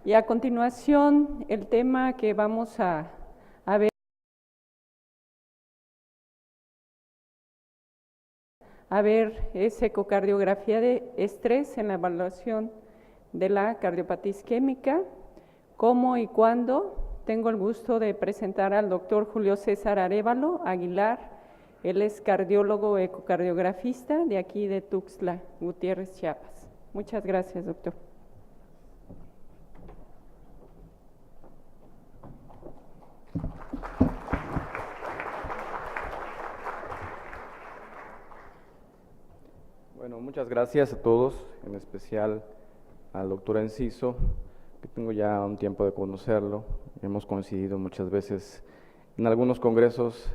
Y a continuación, el tema que vamos a ver es ecocardiografía de estrés en la evaluación de la cardiopatía isquémica. ¿Cómo y cuándo? Tengo el gusto de presentar al doctor Julio César Arévalo Aguilar. Él es cardiólogo ecocardiografista de aquí de Tuxtla Gutiérrez, Chiapas. Muchas gracias, doctor. Bueno, muchas gracias a todos, en especial al doctor Enciso, que tengo ya un tiempo de conocerlo. Hemos coincidido muchas veces en algunos congresos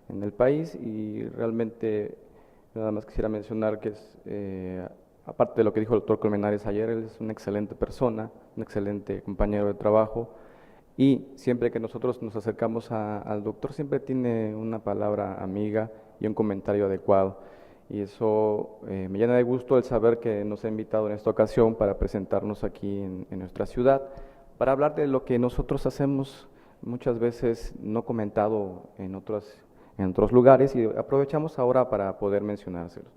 en el país y realmente nada más quisiera mencionar que aparte de lo que dijo el doctor Colmenares ayer, él es una excelente persona, un excelente compañero de trabajo y siempre que nosotros nos acercamos al doctor siempre tiene una palabra amiga y un comentario adecuado. Y eso me llena de gusto el saber que nos ha invitado en esta ocasión para presentarnos aquí en nuestra ciudad, para hablar de lo que nosotros hacemos muchas veces no comentado en otros lugares y aprovechamos ahora para poder mencionárselos.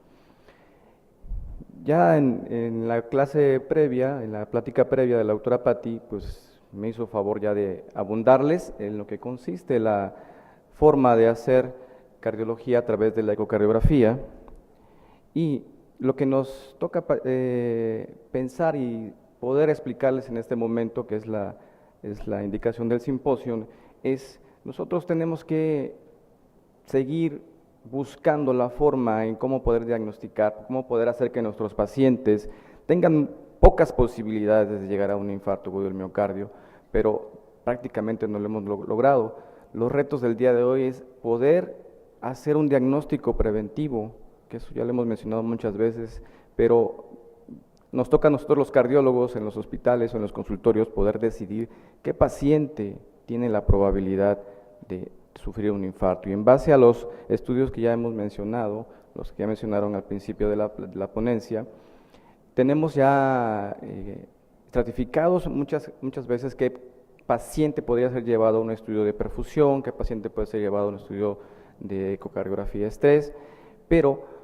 Ya en la clase previa, en la plática previa de la doctora Patti, pues me hizo favor ya de abundarles en lo que consiste la forma de hacer cardiología a través de la ecocardiografía. Y lo que nos toca pensar y poder explicarles en este momento, que es la indicación del simposio, es nosotros tenemos que seguir buscando la forma en cómo poder diagnosticar, cómo poder hacer que nuestros pacientes tengan pocas posibilidades de llegar a un infarto agudo del miocardio, pero prácticamente no lo hemos logrado. Los retos del día de hoy es poder hacer un diagnóstico preventivo, que eso ya lo hemos mencionado muchas veces, pero nos toca a nosotros los cardiólogos en los hospitales o en los consultorios poder decidir qué paciente tiene la probabilidad de sufrir un infarto. Y en base a los estudios que ya hemos mencionado, los que ya mencionaron al principio de la ponencia, tenemos ya estratificados muchas veces qué paciente podría ser llevado a un estudio de perfusión, qué paciente puede ser llevado a un estudio de ecocardiografía de estrés, pero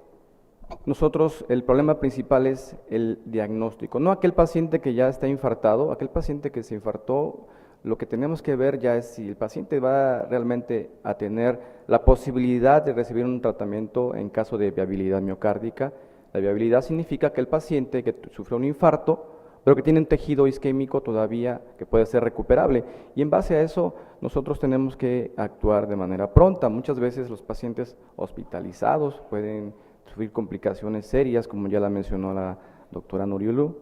nosotros el problema principal es el diagnóstico, no aquel paciente que ya está infartado, aquel paciente que se infartó, lo que tenemos que ver ya es si el paciente va realmente a tener la posibilidad de recibir un tratamiento en caso de viabilidad miocárdica. La viabilidad significa que el paciente que sufrió un infarto, pero que tiene un tejido isquémico todavía que puede ser recuperable. Y en base a eso, nosotros tenemos que actuar de manera pronta. Muchas veces los pacientes hospitalizados pueden sufrir complicaciones serias, como ya la mencionó la doctora Nuriolu.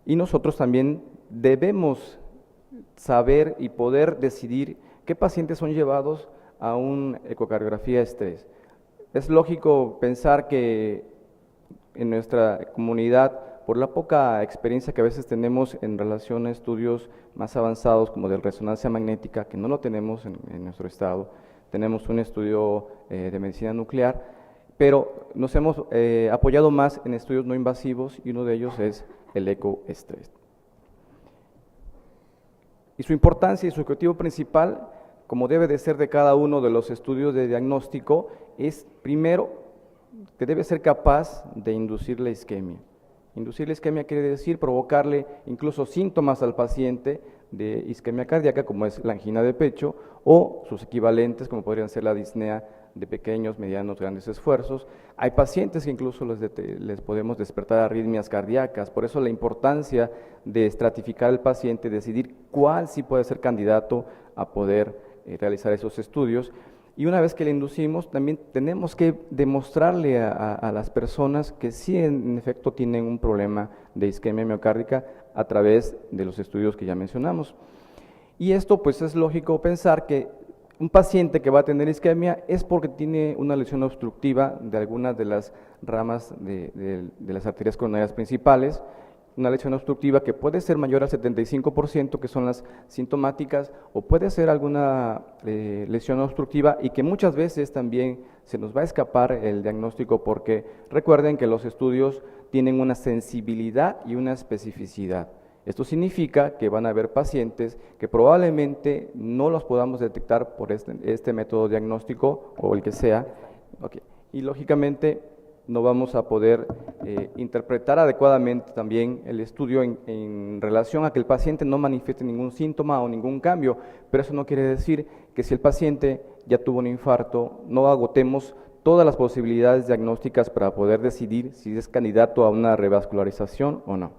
Y nosotros también debemos saber y poder decidir qué pacientes son llevados a una ecocardiografía de estrés. Es lógico pensar que en nuestra comunidad, por la poca experiencia que a veces tenemos en relación a estudios más avanzados como de resonancia magnética, que no lo tenemos en nuestro estado, tenemos un estudio de medicina nuclear, pero nos hemos apoyado más en estudios no invasivos y uno de ellos es el ecoestrés. Y su importancia y su objetivo principal, como debe de ser de cada uno de los estudios de diagnóstico, es primero que debe ser capaz de inducir la isquemia. Inducir la isquemia quiere decir provocarle incluso síntomas al paciente de isquemia cardíaca, como es la angina de pecho, o sus equivalentes, como podrían ser la disnea de pequeños, medianos, grandes esfuerzos. Hay pacientes que incluso les podemos despertar arritmias cardíacas, por eso la importancia de estratificar al paciente, decidir cuál sí puede ser candidato a poder realizar esos estudios. Y una vez que le inducimos, también tenemos que demostrarle a las personas que sí en efecto tienen un problema de isquemia miocárdica a través de los estudios que ya mencionamos. Y esto pues es lógico pensar que un paciente que va a tener isquemia es porque tiene una lesión obstructiva de algunas de las ramas de las arterias coronarias principales, una lesión obstructiva que puede ser mayor al 75%, que son las sintomáticas, o puede ser alguna lesión obstructiva y que muchas veces también se nos va a escapar el diagnóstico, porque recuerden que los estudios tienen una sensibilidad y una especificidad. Esto significa que van a haber pacientes que probablemente no los podamos detectar por este método diagnóstico o el que sea, okay. Y lógicamente no vamos a poder interpretar adecuadamente también el estudio en relación a que el paciente no manifieste ningún síntoma o ningún cambio, pero eso no quiere decir que si el paciente ya tuvo un infarto, no agotemos todas las posibilidades diagnósticas para poder decidir si es candidato a una revascularización o no.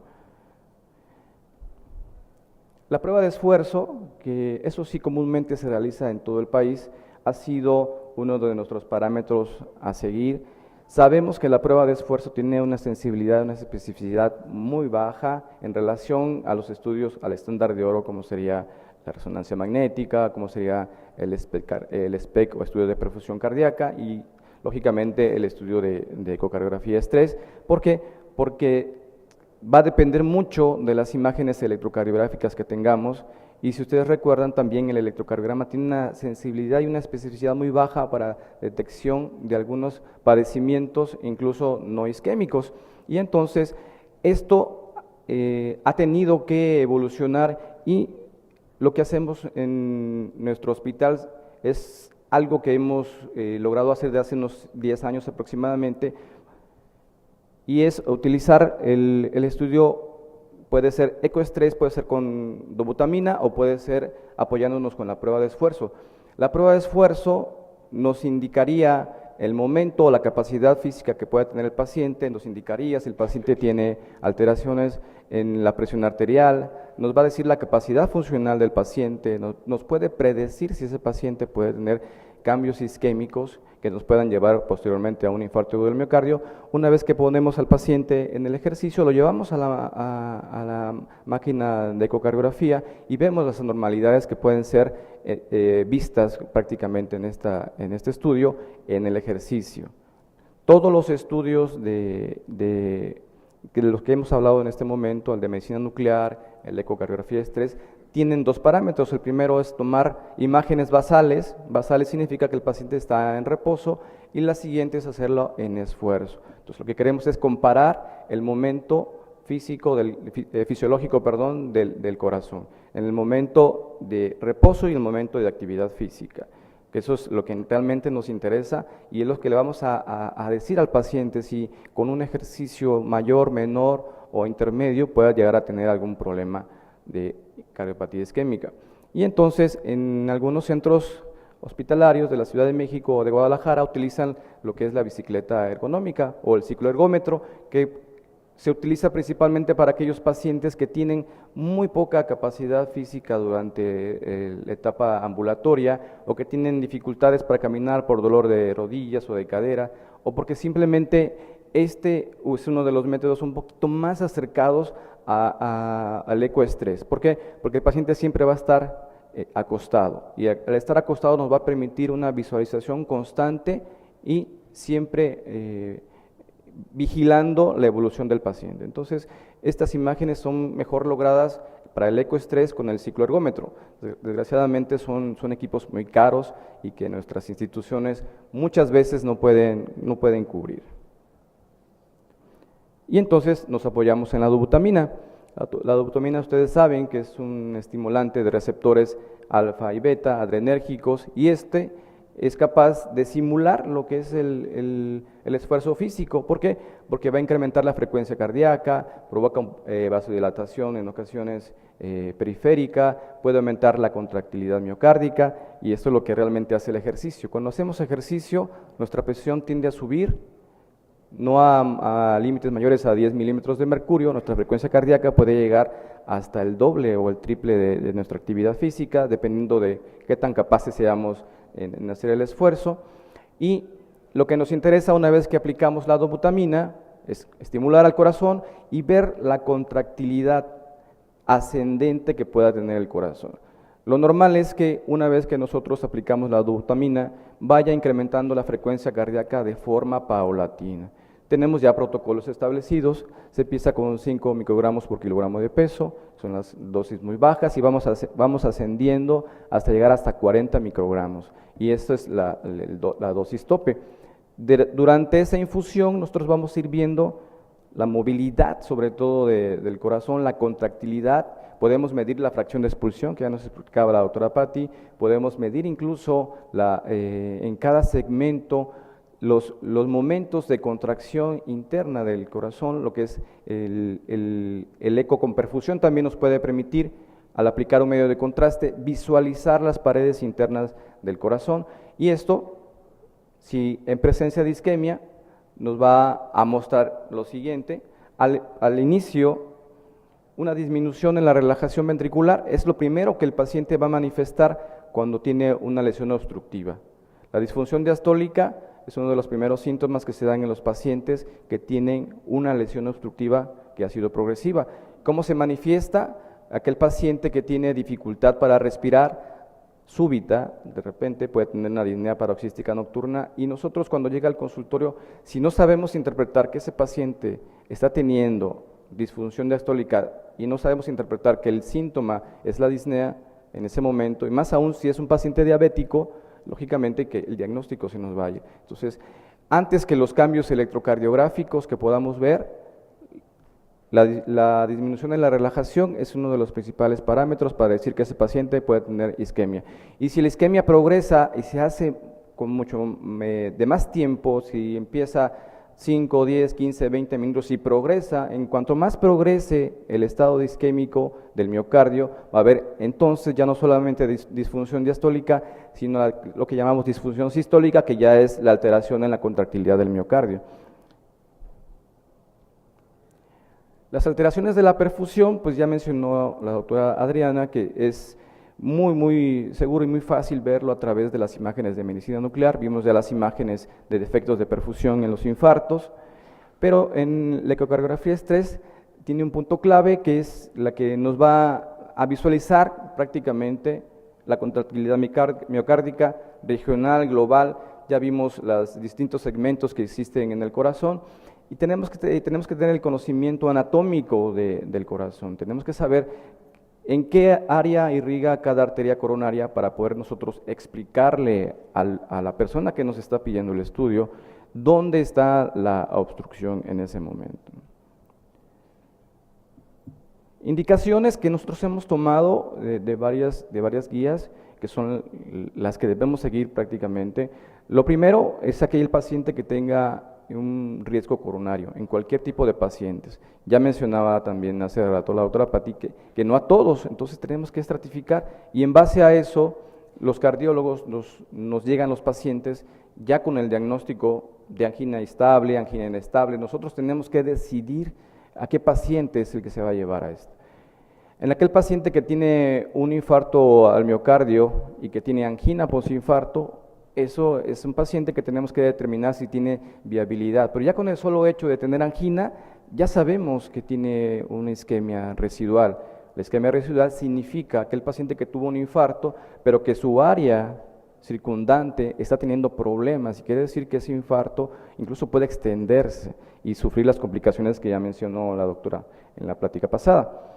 La prueba de esfuerzo, que eso sí comúnmente se realiza en todo el país, ha sido uno de nuestros parámetros a seguir. Sabemos que la prueba de esfuerzo tiene una sensibilidad, una especificidad muy baja en relación a los estudios al estándar de oro, como sería la resonancia magnética, como sería el SPEC o estudio de perfusión cardíaca y lógicamente el estudio de ecocardiografía estrés. ¿Por qué? Porque va a depender mucho de las imágenes electrocardiográficas que tengamos, y si ustedes recuerdan también el electrocardiograma tiene una sensibilidad y una especificidad muy baja para detección de algunos padecimientos, incluso no isquémicos, y entonces esto ha tenido que evolucionar, y lo que hacemos en nuestro hospital es algo que hemos logrado hacer de hace unos 10 años aproximadamente, y es utilizar el estudio, puede ser ecoestrés, puede ser con dobutamina o puede ser apoyándonos con la prueba de esfuerzo. La prueba de esfuerzo nos indicaría el momento o la capacidad física que puede tener el paciente, nos indicaría si el paciente tiene alteraciones en la presión arterial, nos va a decir la capacidad funcional del paciente, nos puede predecir si ese paciente puede tener cambios isquémicos que nos puedan llevar posteriormente a un infarto agudo del miocardio. Una vez que ponemos al paciente en el ejercicio, lo llevamos a la máquina de ecocardiografía y vemos las anormalidades que pueden ser vistas prácticamente en este estudio en el ejercicio. Todos los estudios de los que hemos hablado en este momento, el de medicina nuclear, el de ecocardiografía de estrés, tienen dos parámetros. El primero es tomar imágenes basales. Basales significa que el paciente está en reposo, y la siguiente es hacerlo en esfuerzo. Entonces lo que queremos es comparar el momento fisiológico del corazón, en el momento de reposo y el momento de actividad física, que eso es lo que realmente nos interesa, y es lo que le vamos a decir al paciente si con un ejercicio mayor, menor o intermedio pueda llegar a tener algún problema de cardiopatía isquémica. Y entonces en algunos centros hospitalarios de la Ciudad de México o de Guadalajara utilizan lo que es la bicicleta ergonómica o el cicloergómetro, que se utiliza principalmente para aquellos pacientes que tienen muy poca capacidad física durante la etapa ambulatoria, o que tienen dificultades para caminar por dolor de rodillas o de cadera, o porque simplemente este es uno de los métodos un poquito más acercados al ecoestrés. ¿Por qué? Porque el paciente siempre va a estar acostado, y al estar acostado nos va a permitir una visualización constante y siempre vigilando la evolución del paciente. Entonces, estas imágenes son mejor logradas para el ecoestrés con el cicloergómetro. Desgraciadamente son equipos muy caros y que nuestras instituciones muchas veces no pueden cubrir. Y entonces nos apoyamos en la dobutamina. La dobutamina, ustedes saben que es un estimulante de receptores alfa y beta adrenérgicos, y este es capaz de simular lo que es el esfuerzo físico. ¿Por qué? Porque va a incrementar la frecuencia cardíaca, provoca vasodilatación en ocasiones periférica, puede aumentar la contractilidad miocárdica, y esto es lo que realmente hace el ejercicio. Cuando hacemos ejercicio, nuestra presión tiende a subir, no a límites mayores a 10 milímetros de mercurio. Nuestra frecuencia cardíaca puede llegar hasta el doble o el triple de nuestra actividad física, dependiendo de qué tan capaces seamos en hacer el esfuerzo. Y lo que nos interesa una vez que aplicamos la dobutamina es estimular al corazón y ver la contractilidad ascendente que pueda tener el corazón. Lo normal es que una vez que nosotros aplicamos la dobutamina vaya incrementando la frecuencia cardíaca de forma paulatina. Tenemos ya protocolos establecidos, se empieza con 5 microgramos por kilogramo de peso, son las dosis muy bajas, y vamos ascendiendo hasta llegar hasta 40 microgramos, y esto es la dosis tope. Durante esa infusión nosotros vamos a ir viendo la movilidad sobre todo del corazón, la contractilidad, podemos medir la fracción de expulsión, que ya nos explicaba la doctora Patti, podemos medir incluso en cada segmento los momentos de contracción interna del corazón, lo que es el eco con perfusión también nos puede permitir, al aplicar un medio de contraste, visualizar las paredes internas del corazón, y esto, si en presencia de isquemia, nos va a mostrar lo siguiente. Al inicio, una disminución en la relajación ventricular es lo primero que el paciente va a manifestar cuando tiene una lesión obstructiva. La disfunción diastólica es uno de los primeros síntomas que se dan en los pacientes que tienen una lesión obstructiva que ha sido progresiva. ¿Cómo se manifiesta? Aquel paciente que tiene dificultad para respirar súbita, de repente puede tener una disnea paroxística nocturna, y nosotros cuando llega al consultorio, si no sabemos interpretar que ese paciente está teniendo disfunción diastólica y no sabemos interpretar que el síntoma es la disnea en ese momento, y más aún si es un paciente diabético, lógicamente que el diagnóstico se nos vaya. Entonces, antes que los cambios electrocardiográficos que podamos ver, la disminución en la relajación es uno de los principales parámetros para decir que ese paciente puede tener isquemia. Y si la isquemia progresa y se hace con mucho de más tiempo, si empieza 5, 10, 15, 20 minutos y progresa, en cuanto más progrese el estado isquémico del miocardio, va a haber entonces ya no solamente disfunción diastólica, sino lo que llamamos disfunción sistólica, que ya es la alteración en la contractilidad del miocardio. Las alteraciones de la perfusión, pues ya mencionó la doctora Adriana, que es muy seguro y muy fácil verlo a través de las imágenes de medicina nuclear. Vimos ya las imágenes de defectos de perfusión en los infartos, pero en la ecocardiografía estrés tiene un punto clave que es la que nos va a visualizar prácticamente la contractilidad miocárdica regional, global. Ya vimos los distintos segmentos que existen en el corazón. Y tenemos que tener el conocimiento anatómico del corazón, tenemos que saber en qué área irriga cada arteria coronaria para poder nosotros explicarle a la persona que nos está pidiendo el estudio dónde está la obstrucción en ese momento. Indicaciones que nosotros hemos tomado de varias guías, que son las que debemos seguir prácticamente. Lo primero es aquel paciente que tenga un riesgo coronario, en cualquier tipo de pacientes. Ya mencionaba también hace rato la doctora Patti que no a todos, entonces tenemos que estratificar, y en base a eso los cardiólogos nos llegan los pacientes ya con el diagnóstico de angina estable, angina inestable. Nosotros tenemos que decidir a qué paciente es el que se va a llevar a esto. En aquel paciente que tiene un infarto al miocardio y que tiene angina posinfarto, eso es un paciente que tenemos que determinar si tiene viabilidad, pero ya con el solo hecho de tener angina, ya sabemos que tiene una isquemia residual. La isquemia residual significa que el paciente que tuvo un infarto, pero que su área circundante está teniendo problemas, y quiere decir que ese infarto incluso puede extenderse y sufrir las complicaciones que ya mencionó la doctora en la plática pasada.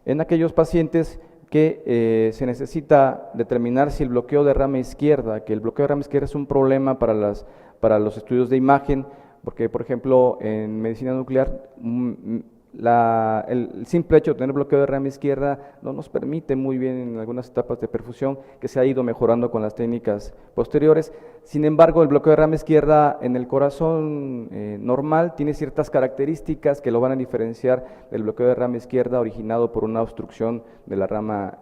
En aquellos pacientes que se necesita determinar si el bloqueo de rama izquierda, que el bloqueo de rama izquierda es un problema para los estudios de imagen, porque por ejemplo en medicina nuclear el simple hecho de tener bloqueo de rama izquierda no nos permite muy bien en algunas etapas de perfusión, que se ha ido mejorando con las técnicas posteriores. Sin embargo, el bloqueo de rama izquierda en el corazón normal tiene ciertas características que lo van a diferenciar del bloqueo de rama izquierda originado por una obstrucción de la rama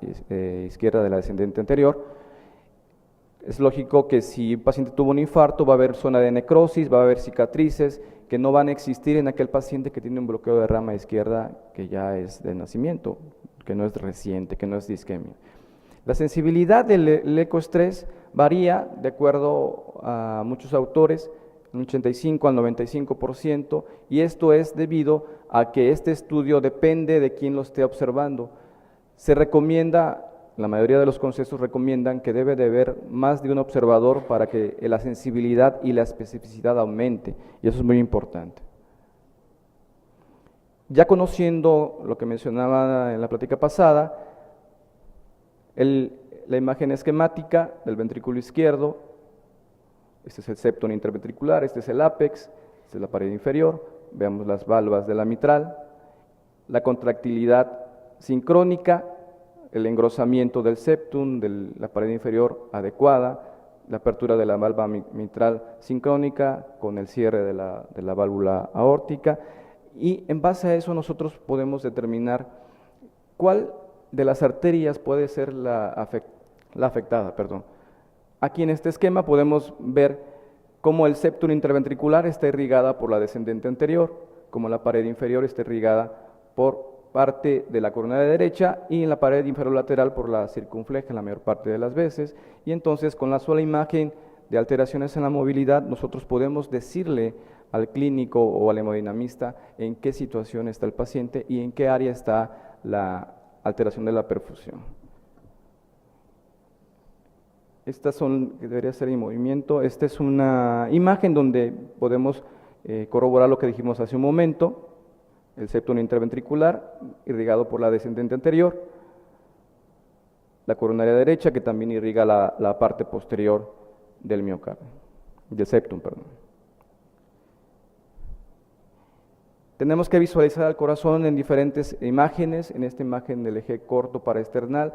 izquierda de la descendente anterior. Es lógico que si un paciente tuvo un infarto, va a haber zona de necrosis, va a haber cicatrices que no van a existir en aquel paciente que tiene un bloqueo de rama izquierda que ya es de nacimiento, que no es reciente, que no es de isquemia. La sensibilidad del ecoestrés varía de acuerdo a muchos autores, un 85 al 95%, y esto es debido a que este estudio depende de quién lo esté observando. Se recomienda, la mayoría de los consensos recomiendan que debe de haber más de un observador para que la sensibilidad y la especificidad aumente, y eso es muy importante. Ya conociendo lo que mencionaba en la plática pasada, la imagen esquemática del ventrículo izquierdo, este es el septum interventricular, este es el ápex, esta es la pared inferior, veamos las válvulas de la mitral, la contractilidad sincrónica, el engrosamiento del septum, de la pared inferior adecuada, la apertura de la válvula mitral sincrónica con el cierre de la válvula aórtica, y en base a eso nosotros podemos determinar cuál de las arterias puede ser la afectada. Aquí en este esquema podemos ver cómo el septum interventricular está irrigada por la descendente anterior, como la pared inferior está irrigada por parte de la coronaria derecha y en la pared inferior lateral por la circunfleja la mayor parte de las veces, y entonces con la sola imagen de alteraciones en la movilidad nosotros podemos decirle al clínico o al hemodinamista en qué situación está el paciente y en qué área está la alteración de la perfusión. Estas son, que debería ser en movimiento. Esta es una imagen donde podemos corroborar lo que dijimos hace un momento. El septum interventricular irrigado por la descendente anterior, la coronaria derecha que también irriga la parte posterior del miocardio, del septum, perdón. Tenemos que visualizar al corazón en diferentes imágenes, en esta imagen del eje corto paraesternal,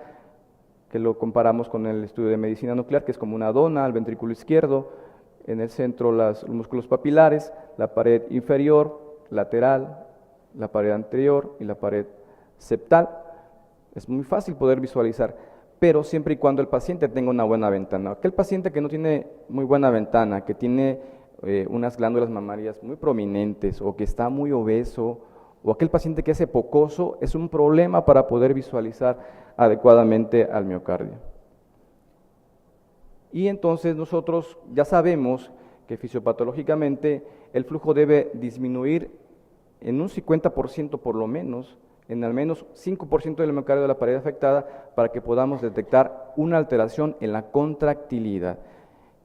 que lo comparamos con el estudio de medicina nuclear, que es como una dona al ventrículo izquierdo, en el centro los músculos papilares, la pared inferior, lateral, la pared anterior y la pared septal. Es muy fácil poder visualizar, pero siempre y cuando el paciente tenga una buena ventana. Aquel paciente que no tiene muy buena ventana, que tiene unas glándulas mamarias muy prominentes o que está muy obeso, o aquel paciente que es hipocoso, es un problema para poder visualizar adecuadamente al miocardio. Y entonces nosotros ya sabemos que fisiopatológicamente el flujo debe disminuir en un 50% por lo menos, en al menos 5% del miocardio de la pared afectada para que podamos detectar una alteración en la contractilidad.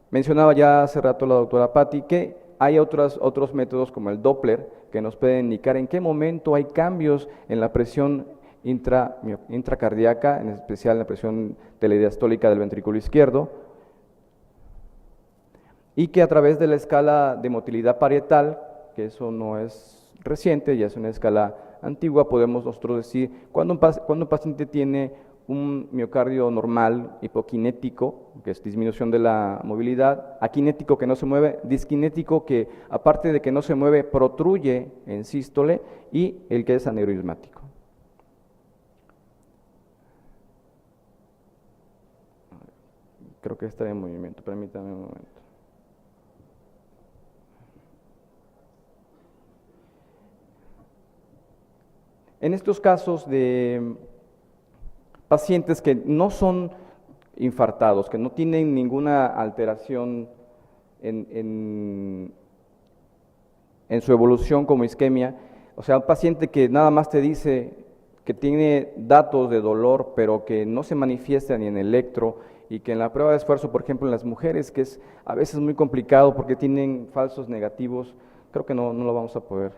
Mencionaba ya hace rato la doctora Patti que hay otros métodos como el Doppler que nos pueden indicar en qué momento hay cambios en la presión intracardíaca, en especial en la presión telediastólica del ventrículo izquierdo, y que a través de la escala de motilidad parietal, que eso no es reciente, ya es una escala antigua, podemos nosotros decir cuando un paciente tiene un miocardio normal, hipoquinético, que es disminución de la movilidad, aquinético que no se mueve, disquinético que aparte de que no se mueve, protruye en sístole, y el que es aneurismático. Creo que está en movimiento, permítame un momento. En estos casos de pacientes que no son infartados, que no tienen ninguna alteración en su evolución como isquemia, o sea, un paciente que nada más te dice que tiene datos de dolor, pero que no se manifiesta ni en electro, y que en la prueba de esfuerzo, por ejemplo, en las mujeres, que es a veces muy complicado porque tienen falsos negativos, creo que no lo vamos a poder,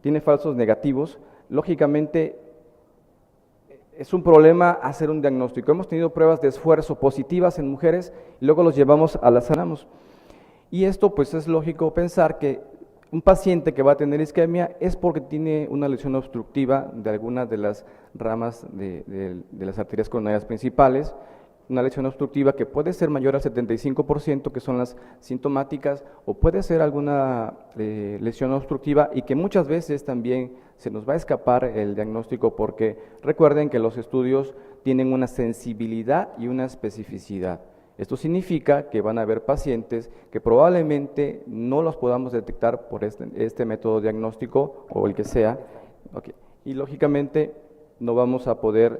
tiene falsos negativos. Lógicamente, es un problema hacer un diagnóstico. Hemos tenido pruebas de esfuerzo positivas en mujeres y luego los llevamos a las sanamos. Y esto pues es lógico pensar que un paciente que va a tener isquemia es porque tiene una lesión obstructiva de alguna de las ramas de las arterias coronarias principales, una lesión obstructiva que puede ser mayor al 75%, que son las sintomáticas, o puede ser alguna lesión obstructiva y que muchas veces también se nos va a escapar el diagnóstico, porque recuerden que los estudios tienen una sensibilidad y una especificidad. Esto significa que van a haber pacientes que probablemente no los podamos detectar por este método diagnóstico o el que sea, y lógicamente no vamos a poder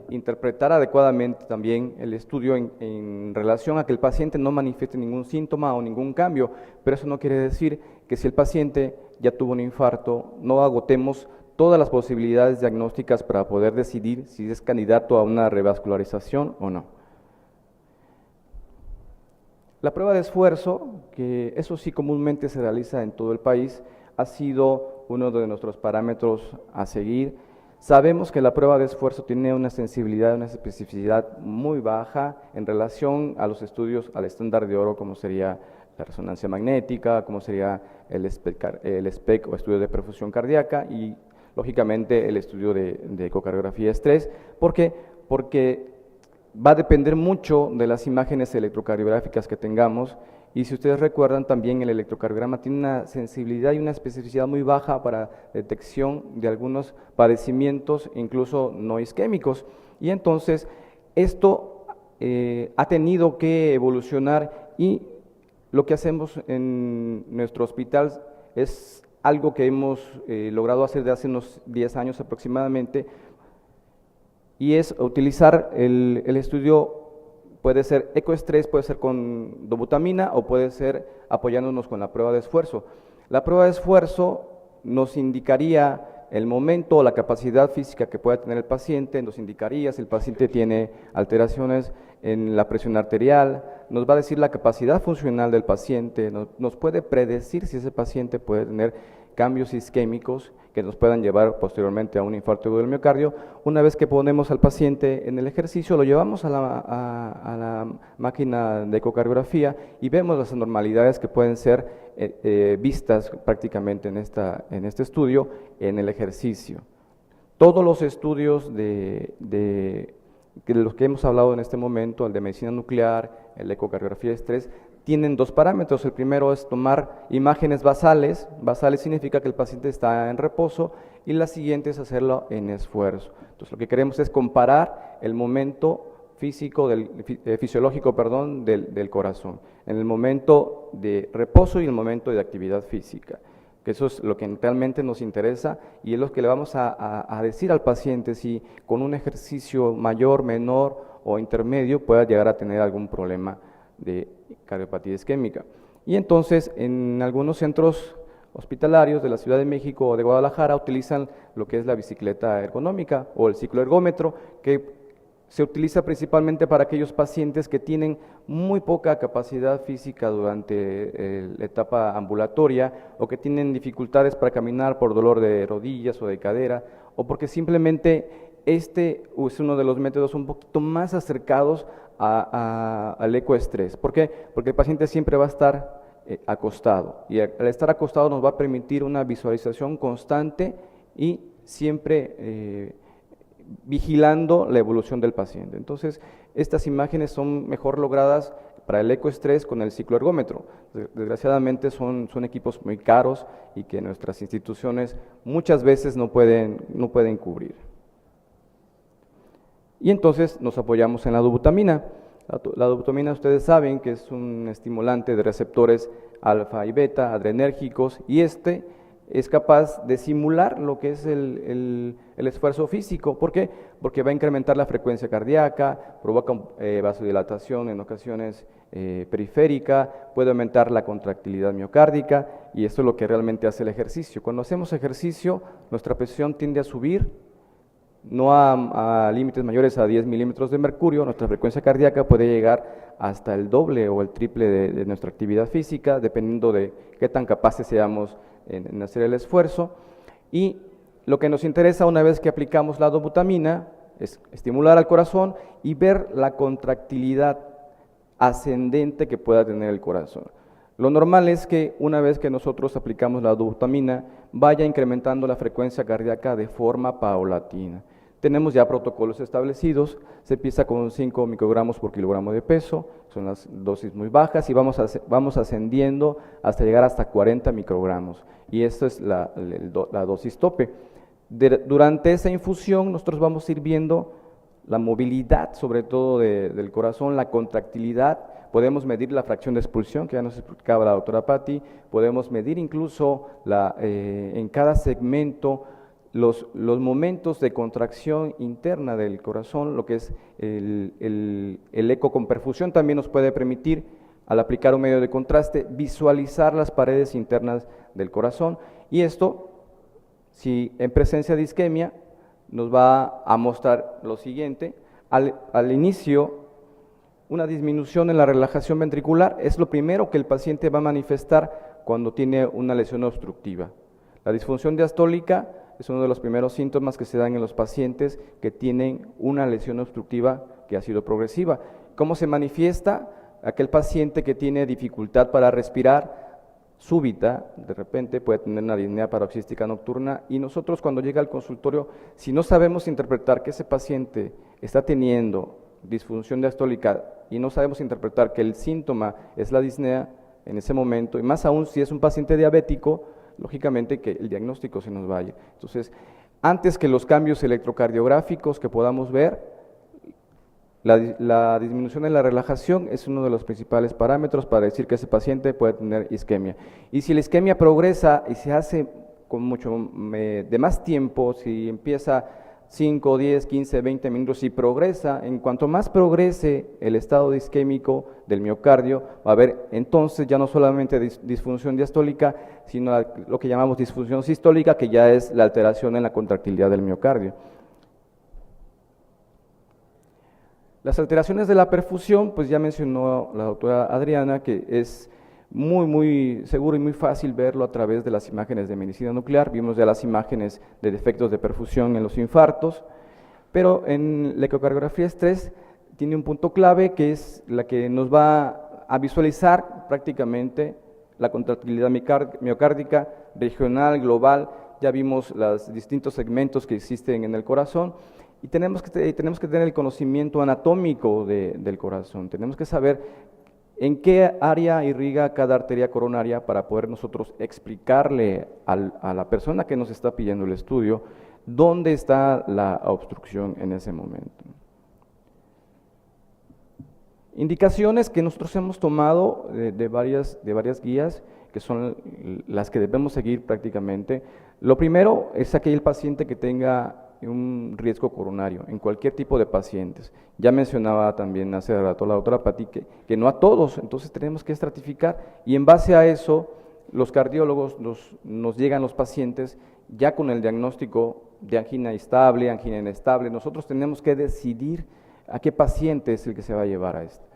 interpretar adecuadamente también el estudio en relación a que el paciente no manifieste ningún síntoma o ningún cambio, pero eso no quiere decir que si el paciente ya tuvo un infarto, no agotemos todas las posibilidades diagnósticas para poder decidir si es candidato a una revascularización o no. La prueba de esfuerzo, que eso sí comúnmente se realiza en todo el país, ha sido uno de nuestros parámetros a seguir. Sabemos que la prueba de esfuerzo tiene una sensibilidad, una especificidad muy baja en relación a los estudios al estándar de oro, como sería la resonancia magnética, cómo sería el SPEC o estudio de perfusión cardíaca y lógicamente el estudio de ecocardiografía estrés. ¿Por qué? Porque va a depender mucho de las imágenes electrocardiográficas que tengamos, y si ustedes recuerdan también el electrocardiograma tiene una sensibilidad y una especificidad muy baja para detección de algunos padecimientos, incluso no isquémicos, y entonces esto ha tenido que evolucionar, y lo que hacemos en nuestro hospital es algo que hemos logrado hacer de hace unos 10 años aproximadamente, y es utilizar el estudio, puede ser ecoestrés, puede ser con dobutamina o puede ser apoyándonos con la prueba de esfuerzo. La prueba de esfuerzo nos indicaría el momento o la capacidad física que pueda tener el paciente, nos indicaría si el paciente tiene alteraciones en la presión arterial, nos va a decir la capacidad funcional del paciente, nos puede predecir si ese paciente puede tener cambios isquémicos que nos puedan llevar posteriormente a un infarto del miocardio. Una vez que ponemos al paciente en el ejercicio, lo llevamos a la máquina de ecocardiografía y vemos las anormalidades que pueden ser vistas prácticamente en este estudio en el ejercicio. Todos los estudios de los que hemos hablado en este momento, el de medicina nuclear, el de ecocardiografía de estrés, tienen dos parámetros. El primero es tomar imágenes basales. Basales significa que el paciente está en reposo, y la siguiente es hacerlo en esfuerzo. Entonces lo que queremos es comparar el momento fisiológico del corazón, en el momento de reposo y el momento de actividad física, que eso es lo que realmente nos interesa, y es lo que le vamos a decir al paciente si con un ejercicio mayor, menor o intermedio pueda llegar a tener algún problema de cardiopatía isquémica. Y entonces en algunos centros hospitalarios de la Ciudad de México o de Guadalajara utilizan lo que es la bicicleta ergonómica o el cicloergómetro, que se utiliza principalmente para aquellos pacientes que tienen muy poca capacidad física durante la etapa ambulatoria, o que tienen dificultades para caminar por dolor de rodillas o de cadera, o porque simplemente este es uno de los métodos un poquito más acercados al ecoestrés. ¿Por qué? Porque el paciente siempre va a estar acostado, y al estar acostado nos va a permitir una visualización constante y siempre vigilando la evolución del paciente. Entonces, estas imágenes son mejor logradas para el ecoestrés con el cicloergómetro. Desgraciadamente son equipos muy caros y que nuestras instituciones muchas veces no pueden cubrir. Y entonces nos apoyamos en la dobutamina. La dobutamina, ustedes saben que es un estimulante de receptores alfa y beta adrenérgicos, y este es capaz de simular lo que es el esfuerzo físico. ¿Por qué? Porque va a incrementar la frecuencia cardíaca, provoca vasodilatación en ocasiones periférica, puede aumentar la contractilidad miocárdica, y esto es lo que realmente hace el ejercicio. Cuando hacemos ejercicio, nuestra presión tiende a subir, no a límites mayores a 10 milímetros de mercurio. Nuestra frecuencia cardíaca puede llegar hasta el doble o el triple de nuestra actividad física, dependiendo de qué tan capaces seamos en hacer el esfuerzo. Y lo que nos interesa una vez que aplicamos la dobutamina es estimular al corazón y ver la contractilidad ascendente que pueda tener el corazón. Lo normal es que una vez que nosotros aplicamos la dobutamina vaya incrementando la frecuencia cardíaca de forma paulatina. Tenemos ya protocolos establecidos, se empieza con 5 microgramos por kilogramo de peso, son las dosis muy bajas, y vamos ascendiendo hasta llegar hasta 40 microgramos, y esto es la dosis tope. Durante esa infusión nosotros vamos a ir viendo la movilidad, sobre todo del corazón, la contractilidad. Podemos medir la fracción de expulsión, que ya nos explicaba la doctora Patti, podemos medir incluso en cada segmento los momentos de contracción interna del corazón, lo que es el eco con perfusión. También nos puede permitir, al aplicar un medio de contraste, visualizar las paredes internas del corazón, y esto, si en presencia de isquemia, nos va a mostrar lo siguiente. Al inicio, una disminución en la relajación ventricular es lo primero que el paciente va a manifestar cuando tiene una lesión obstructiva. La disfunción diastólica es uno de los primeros síntomas que se dan en los pacientes que tienen una lesión obstructiva que ha sido progresiva. ¿Cómo se manifiesta? aquel paciente que tiene dificultad para respirar súbita, de repente puede tener una disnea paroxística nocturna, y nosotros cuando llega al consultorio, si no sabemos interpretar que ese paciente está teniendo disfunción diastólica y no sabemos interpretar que el síntoma es la disnea en ese momento, y más aún si es un paciente diabético, lógicamente que el diagnóstico se nos vaya. Entonces, antes que los cambios electrocardiográficos que podamos ver, la disminución en la relajación es uno de los principales parámetros para decir que ese paciente puede tener isquemia. Y si la isquemia progresa y se hace con mucho de más tiempo, si empieza 5, 10, 15, 20 minutos, si progresa, en cuanto más progrese el estado isquémico del miocardio, va a haber entonces ya no solamente disfunción diastólica, sino lo que llamamos disfunción sistólica, que ya es la alteración en la contractilidad del miocardio. Las alteraciones de la perfusión, pues ya mencionó la doctora Adriana, que es muy seguro y muy fácil verlo a través de las imágenes de medicina nuclear. Vimos ya las imágenes de defectos de perfusión en los infartos, pero en la ecocardiografía estrés tiene un punto clave que es la que nos va a visualizar prácticamente la contractilidad miocárdica regional, global. Ya vimos los distintos segmentos que existen en el corazón. Y tenemos que tener el conocimiento anatómico del corazón, tenemos que saber en qué área irriga cada arteria coronaria para poder nosotros explicarle a la persona que nos está pidiendo el estudio dónde está la obstrucción en ese momento. Indicaciones que nosotros hemos tomado de varias guías, que son las que debemos seguir prácticamente. Lo primero es aquel paciente que tenga un riesgo coronario, en cualquier tipo de pacientes. Ya mencionaba también hace rato la doctora Pati que no a todos, entonces tenemos que estratificar, y en base a eso los cardiólogos nos llegan los pacientes ya con el diagnóstico de angina estable, angina inestable. Nosotros tenemos que decidir a qué paciente es el que se va a llevar a esto.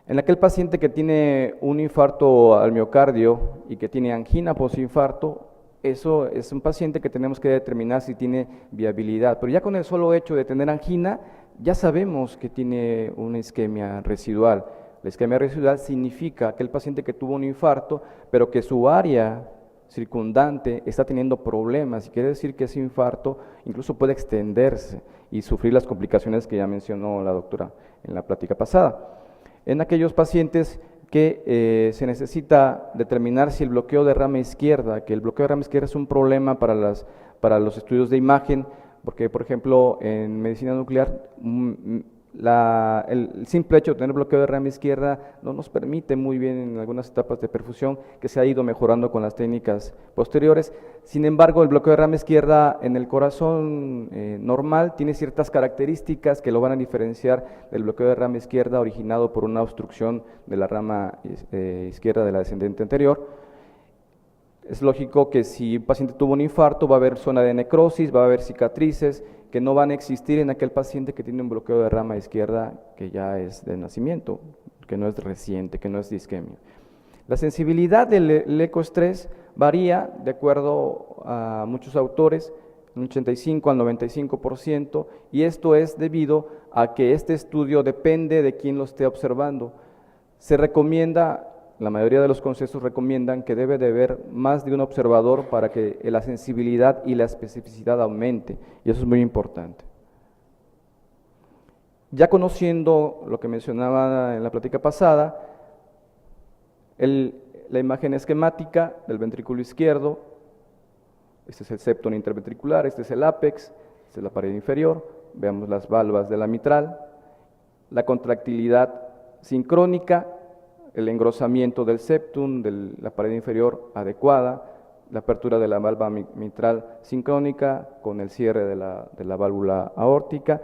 En aquel paciente que tiene un infarto al miocardio y que tiene angina posinfarto, eso es un paciente que tenemos que determinar si tiene viabilidad, pero ya con el solo hecho de tener angina, ya sabemos que tiene una isquemia residual. La isquemia residual significa que el paciente que tuvo un infarto, pero que su área circundante está teniendo problemas, y quiere decir que ese infarto incluso puede extenderse y sufrir las complicaciones que ya mencionó la doctora en la plática pasada. En aquellos pacientes que se necesita determinar si el bloqueo de rama izquierda, que el bloqueo de rama izquierda es un problema para los estudios de imagen, porque por ejemplo en medicina nuclear el simple hecho de tener bloqueo de rama izquierda no nos permite muy bien en algunas etapas de perfusión, que se ha ido mejorando con las técnicas posteriores. Sin embargo, el bloqueo de rama izquierda en el corazón normal tiene ciertas características que lo van a diferenciar del bloqueo de rama izquierda originado por una obstrucción de la rama izquierda de la descendente anterior. Es lógico que si un paciente tuvo un infarto va a haber zona de necrosis, va a haber cicatrices que no van a existir en aquel paciente que tiene un bloqueo de rama izquierda que ya es de nacimiento, que no es reciente, que no es de isquemia. La sensibilidad del ecoestrés varía de acuerdo a muchos autores, un 85 al 95%, y esto es debido a que este estudio depende de quién lo esté observando. Se recomienda, la mayoría de los consensos recomiendan que debe de haber más de un observador para que la sensibilidad y la especificidad aumente, y eso es muy importante. Ya conociendo lo que mencionaba en la plática pasada, la imagen esquemática del ventrículo izquierdo, este es el septum interventricular, este es el ápex, esta es la pared inferior, veamos las valvas de la mitral, la contractilidad sincrónica, el engrosamiento del septum, de la pared inferior adecuada, la apertura de la valva mitral sincrónica con el cierre de la válvula aórtica,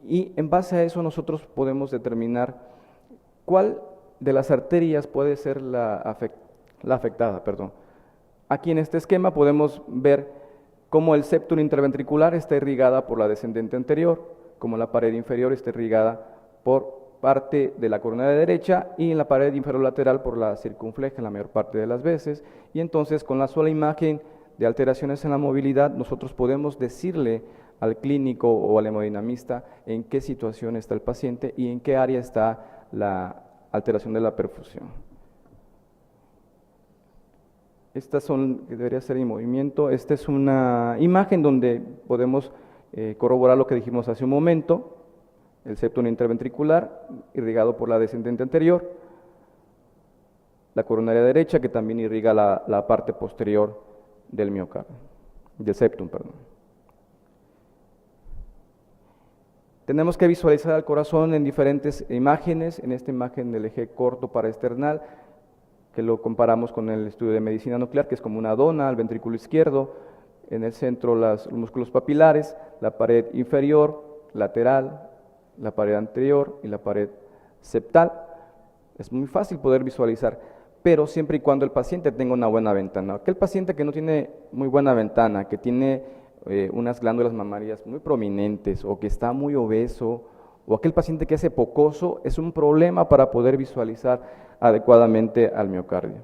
y en base a eso nosotros podemos determinar cuál de las arterias puede ser la afectada. Aquí en este esquema podemos ver cómo el septum interventricular está irrigada por la descendente anterior, como la pared inferior está irrigada por parte de la coronaria derecha, y en la pared inferior lateral por la circunfleja la mayor parte de las veces, y entonces con la sola imagen de alteraciones en la movilidad nosotros podemos decirle al clínico o al hemodinamista en qué situación está el paciente y en qué área está la alteración de la perfusión. Estas son, que debería ser en movimiento. Esta es una imagen donde podemos corroborar lo que dijimos hace un momento, el septum interventricular irrigado por la descendente anterior, la coronaria derecha que también irriga la parte posterior del miocardio, del septum, perdón. Tenemos que visualizar al corazón en diferentes imágenes, en esta imagen del eje corto paraesternal, que lo comparamos con el estudio de medicina nuclear, que es como una dona al ventrículo izquierdo, en el centro los músculos papilares, la pared inferior, lateral, la pared anterior y la pared septal. Es muy fácil poder visualizar, pero siempre y cuando el paciente tenga una buena ventana. Aquel paciente que no tiene muy buena ventana, que tiene unas glándulas mamarias muy prominentes o que está muy obeso, o aquel paciente que es hipocoso, es un problema para poder visualizar adecuadamente al miocardio.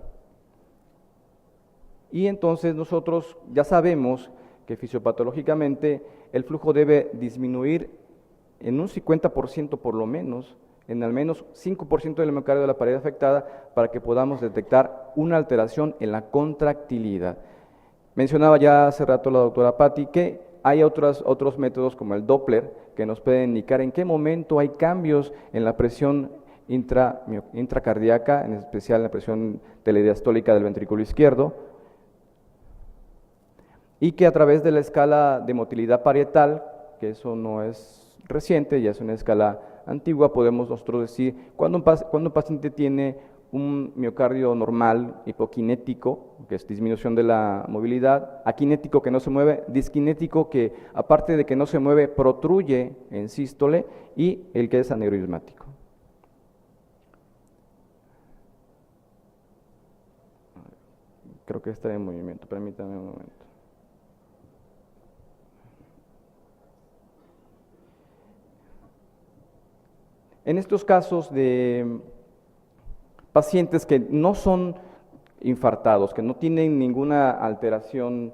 Y entonces nosotros ya sabemos que fisiopatológicamente el flujo debe disminuir en un 50% por lo menos, en al menos 5% del miocardio de la pared afectada para que podamos detectar una alteración en la contractilidad. Mencionaba ya hace rato la doctora Patti que hay otros métodos como el Doppler que nos pueden indicar en qué momento hay cambios en la presión intracardíaca, en especial en la presión telediastólica del ventrículo izquierdo, y que a través de la escala de motilidad parietal, que eso no es reciente, ya es una escala antigua, podemos nosotros decir cuando un paciente tiene un miocardio normal, hipoquinético, que es disminución de la movilidad, aquinético que no se mueve, disquinético que aparte de que no se mueve, protruye en sístole, y el que es aneurismático. Creo que está en movimiento, permítame un momento. En estos casos de pacientes que no son infartados, que no tienen ninguna alteración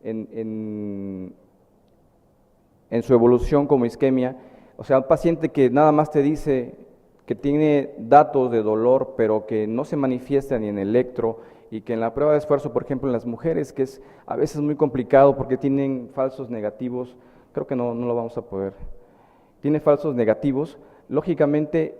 en su evolución como isquemia, o sea, un paciente que nada más te dice que tiene datos de dolor, pero que no se manifiesta ni en electro, y que en la prueba de esfuerzo, por ejemplo, en las mujeres, que es a veces muy complicado porque tienen falsos negativos, creo que no lo vamos a poder, tiene falsos negativos, lógicamente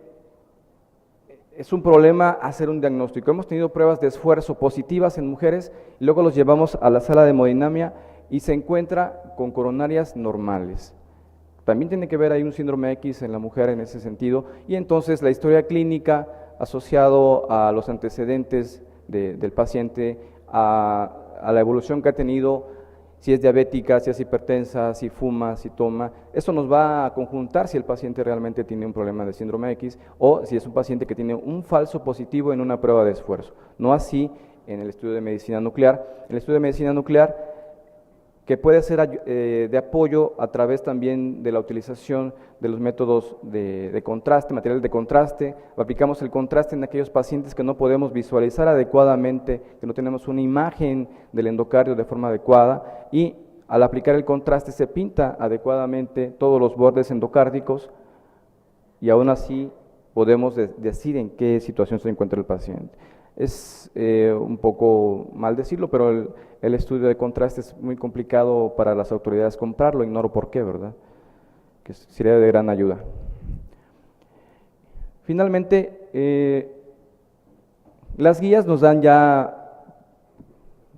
es un problema hacer un diagnóstico. Hemos tenido pruebas de esfuerzo positivas en mujeres, y luego los llevamos a la sala de hemodinamia y se encuentra con coronarias normales. También tiene que ver ahí un síndrome X en la mujer en ese sentido, y entonces la historia clínica asociado a los antecedentes del paciente, a la evolución que ha tenido, si es diabética, si es hipertensa, si fuma, si toma, eso nos va a conjuntar si el paciente realmente tiene un problema de síndrome X o si es un paciente que tiene un falso positivo en una prueba de esfuerzo. No así en el estudio de medicina nuclear. El estudio de medicina nuclear, que puede ser de apoyo a través también de la utilización de los métodos de contraste, materiales de contraste. Aplicamos el contraste en aquellos pacientes que no podemos visualizar adecuadamente, que no tenemos una imagen del endocardio de forma adecuada, y al aplicar el contraste se pinta adecuadamente todos los bordes endocárdicos, y aún así podemos decir en qué situación se encuentra el paciente. Es un poco mal decirlo, pero el estudio de contraste es muy complicado para las autoridades comprarlo, ignoro por qué, ¿verdad? Que sería de gran ayuda. Finalmente, las guías nos dan ya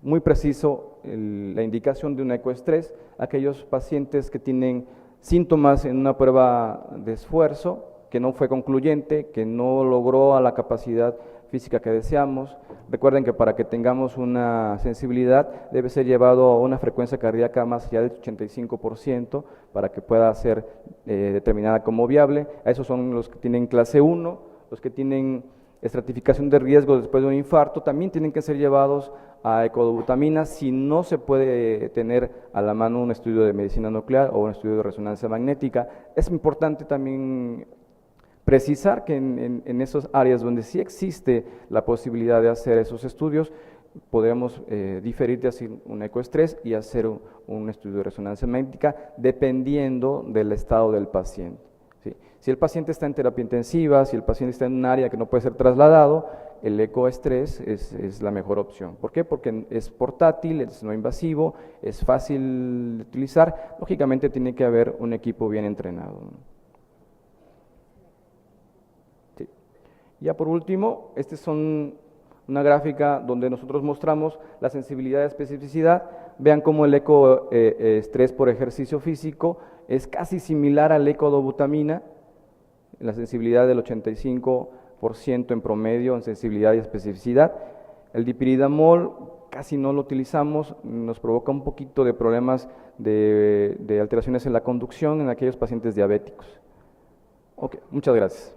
muy preciso la indicación de un ecoestrés, aquellos pacientes que tienen síntomas en una prueba de esfuerzo, que no fue concluyente, que no logró a la capacidad física que deseamos. Recuerden que para que tengamos una sensibilidad debe ser llevado a una frecuencia cardíaca más allá del 85% para que pueda ser determinada como viable. A esos son los que tienen clase 1, los que tienen estratificación de riesgo después de un infarto, también tienen que ser llevados a ecodobutamina si no se puede tener a la mano un estudio de medicina nuclear o un estudio de resonancia magnética. Es importante también precisar que en esas áreas donde sí existe la posibilidad de hacer esos estudios, podemos diferir de hacer un ecoestrés y hacer un estudio de resonancia magnética dependiendo del estado del paciente. ¿sí? Si el paciente está en terapia intensiva, si el paciente está en un área que no puede ser trasladado, el ecoestrés es la mejor opción. ¿Por qué? Porque es portátil, es no invasivo, es fácil de utilizar. Lógicamente tiene que haber un equipo bien entrenado. Sí. Ya por último, esta son una gráfica donde nosotros mostramos la sensibilidad y especificidad. Vean cómo el ecoestrés por ejercicio físico es casi similar al ecodobutamina, la sensibilidad del 85% en promedio en sensibilidad y especificidad. El dipiridamol casi no lo utilizamos, nos provoca un poquito de problemas de alteraciones en la conducción en aquellos pacientes diabéticos. Ok, muchas gracias.